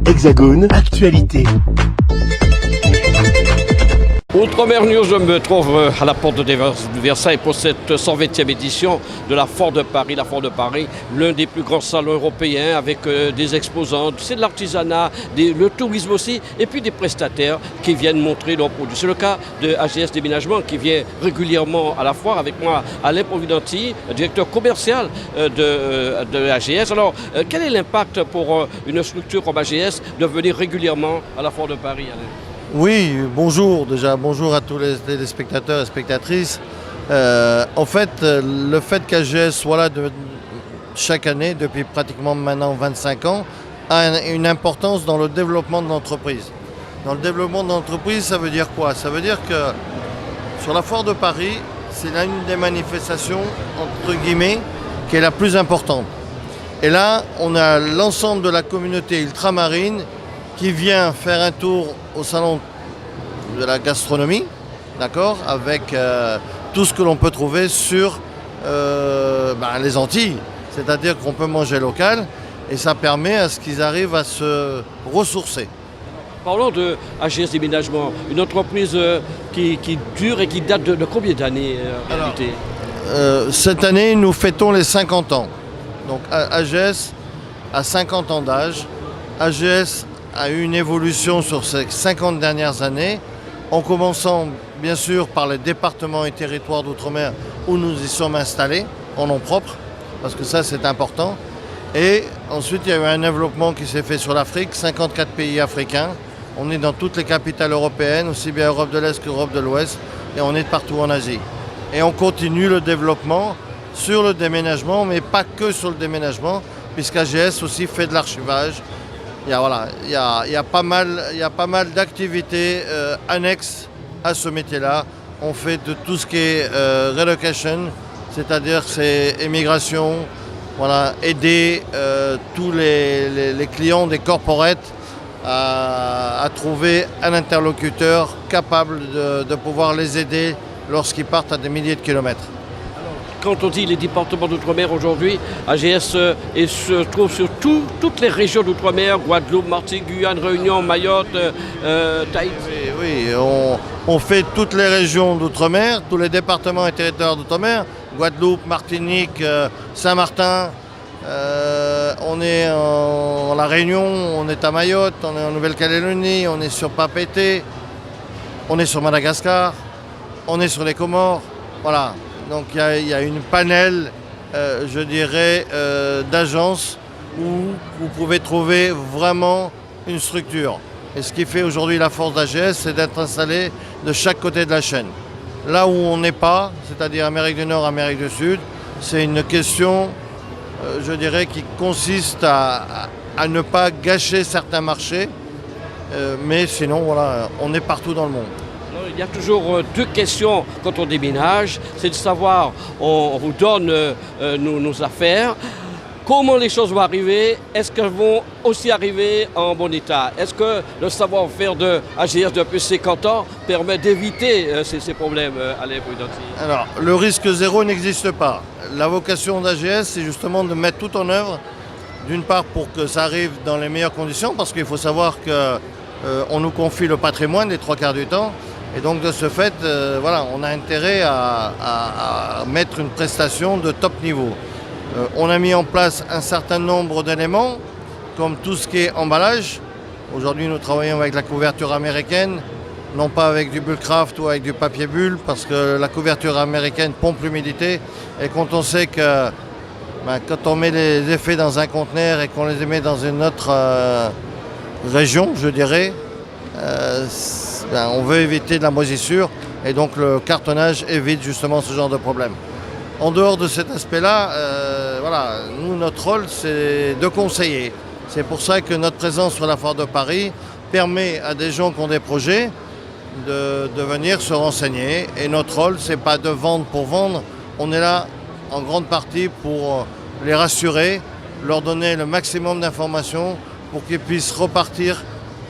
Hexagone, actualité. Outre-mer News, je me trouve à la porte de Versailles pour cette 120e édition de la Foire de Paris. La Foire de Paris, l'un des plus grands salons européens avec des exposants, c'est de l'artisanat, le tourisme aussi, et puis des prestataires qui viennent montrer leurs produits. C'est le cas de AGS Déménagement qui vient régulièrement à la foire. Avec moi, Alain Providenti, directeur commercial de AGS. Alors, quel est l'impact pour une structure comme AGS de venir régulièrement à la Foire de Paris, Alain ? Oui, bonjour déjà, bonjour à tous les téléspectateurs et spectatrices. En fait, le fait qu'AGS soit là chaque année, depuis pratiquement maintenant 25 ans, a une importance dans le développement de l'entreprise. Dans le développement de l'entreprise, ça veut dire quoi? Ça veut dire que sur la Foire de Paris, c'est l'une des manifestations, entre guillemets, qui est la plus importante. Et là, on a l'ensemble de la communauté ultramarine qui vient faire un tour au salon de la gastronomie, d'accord, avec tout ce que l'on peut trouver sur les Antilles. C'est-à-dire qu'on peut manger local et ça permet à ce qu'ils arrivent à se ressourcer. Parlons de AGS Déménagement, une entreprise qui dure et qui date de combien d'années en réalité ? Cette année, nous fêtons les 50 ans. Donc AGS a 50 ans d'âge. AGS a eu une évolution sur ces 50 dernières années, en commençant bien sûr par les départements et territoires d'outre-mer où nous y sommes installés, en nom propre, parce que ça c'est important. Et ensuite il y a eu un développement qui s'est fait sur l'Afrique, 54 pays africains. On est dans toutes les capitales européennes, aussi bien Europe de l'Est qu'Europe de l'Ouest, et on est partout en Asie. Et on continue le développement sur le déménagement, mais pas que sur le déménagement, puisqu'AGS aussi fait de l'archivage. Il y a pas mal d'activités annexes à ce métier-là. On fait de tout ce qui est relocation, c'est-à-dire c'est émigration, aider tous les clients des corporates à trouver un interlocuteur capable de pouvoir les aider lorsqu'ils partent à des milliers de kilomètres. Quand on dit les départements d'outre-mer aujourd'hui, AGS se trouve sur toutes les régions d'outre-mer, Guadeloupe, Martinique, Guyane, Réunion, Mayotte, Tahiti. Oui, on fait toutes les régions d'outre-mer, tous les départements et territoires d'outre-mer, Guadeloupe, Martinique, Saint-Martin, on est en La Réunion, on est à Mayotte, on est en Nouvelle-Calédonie, on est sur Papeete, on est sur Madagascar, on est sur les Comores, voilà. Donc il y a une panel, je dirais, d'agences où vous pouvez trouver vraiment une structure. Et ce qui fait aujourd'hui la force d'AGS, c'est d'être installé de chaque côté de la chaîne. Là où on n'est pas, c'est-à-dire Amérique du Nord, Amérique du Sud, c'est une question, je dirais, qui consiste à ne pas gâcher certains marchés. Mais sinon, voilà, on est partout dans le monde. Il y a toujours deux questions quand on déménage. C'est de savoir, on vous donne nos affaires. Comment les choses vont arriver? Est-ce qu'elles vont aussi arriver en bon état? Est-ce que le savoir-faire de AGS depuis 50 ans permet d'éviter ces problèmes, Alain Providenti? Alors, le risque zéro n'existe pas. La vocation d'AGS, c'est justement de mettre tout en œuvre, d'une part pour que ça arrive dans les meilleures conditions, parce qu'il faut savoir qu'on nous confie le patrimoine les trois quarts du temps. Et donc de ce fait, on a intérêt à mettre une prestation de top niveau. On a mis en place un certain nombre d'éléments, comme tout ce qui est emballage. Aujourd'hui, nous travaillons avec la couverture américaine, non pas avec du bullcraft ou avec du papier bulle, parce que la couverture américaine pompe l'humidité. Et quand on sait que quand on met les effets dans un conteneur et qu'on les met dans une autre région, je dirais, on veut éviter de la moisissure et donc le cartonnage évite justement ce genre de problème. En dehors de cet aspect-là, nous, notre rôle, c'est de conseiller. C'est pour ça que notre présence sur la Foire de Paris permet à des gens qui ont des projets de venir se renseigner. Et notre rôle, c'est pas de vendre pour vendre. On est là en grande partie pour les rassurer, leur donner le maximum d'informations pour qu'ils puissent repartir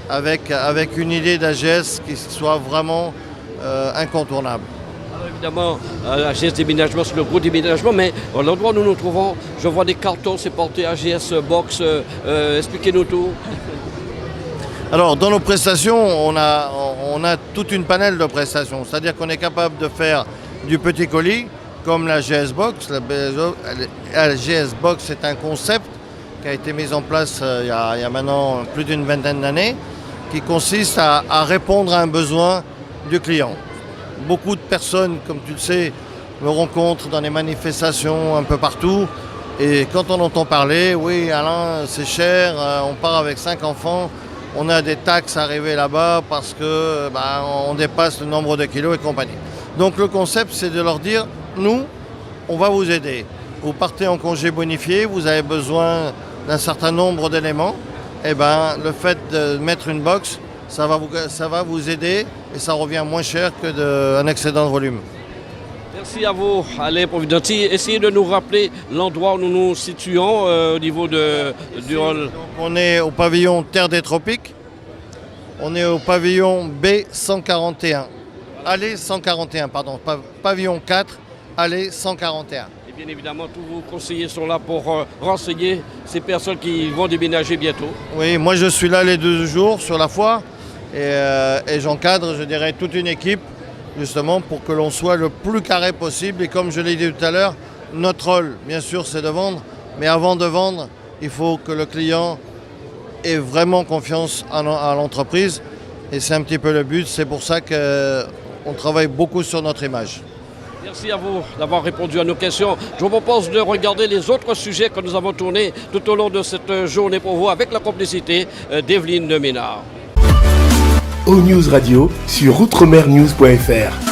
avec une idée d'AGS qui soit vraiment incontournable. Alors évidemment, AGS Déménagement, c'est le gros déménagement, mais à l'endroit où nous nous trouvons, je vois des cartons, c'est porté AGS Box. Expliquez-nous tout. Alors, dans nos prestations, on a toute une panel de prestations. C'est-à-dire qu'on est capable de faire du petit colis, comme la GS Box. La GS Box, c'est un concept qui a été mis en place il y a maintenant plus d'une vingtaine d'années, qui consiste à répondre à un besoin du client. Beaucoup de personnes, comme tu le sais, me rencontrent dans les manifestations un peu partout. Et quand on entend parler, oui Alain, c'est cher, on part avec 5 enfants, on a des taxes arrivées là-bas parce que on dépasse le nombre de kilos et compagnie. Donc le concept, c'est de leur dire, nous, on va vous aider. Vous partez en congé bonifié, vous avez besoin d'un certain nombre d'éléments. Et le fait de mettre une box, ça va vous aider et ça revient moins cher qu'un excédent de volume. Merci à vous, Alain Providenti. Essayez de nous rappeler l'endroit où nous nous situons au niveau du hall. Donc, on est au pavillon Terre des Tropiques. On est au pavillon B141. Allée 141, pardon. Pavillon 4, allée 141. Et bien évidemment, tous vos conseillers sont là pour renseigner ces personnes qui vont déménager bientôt. Oui, moi je suis là les 2 jours sur la foire et j'encadre, je dirais, toute une équipe justement pour que l'on soit le plus carré possible. Et comme je l'ai dit tout à l'heure, notre rôle, bien sûr, c'est de vendre. Mais avant de vendre, il faut que le client ait vraiment confiance à l'entreprise. Et c'est un petit peu le but. C'est pour ça qu'on travaille beaucoup sur notre image. Merci à vous d'avoir répondu à nos questions. Je vous propose de regarder les autres sujets que nous avons tournés tout au long de cette journée pour vous avec la complicité d'Evelyne de Ménard. O-News Radio sur outremernews.fr.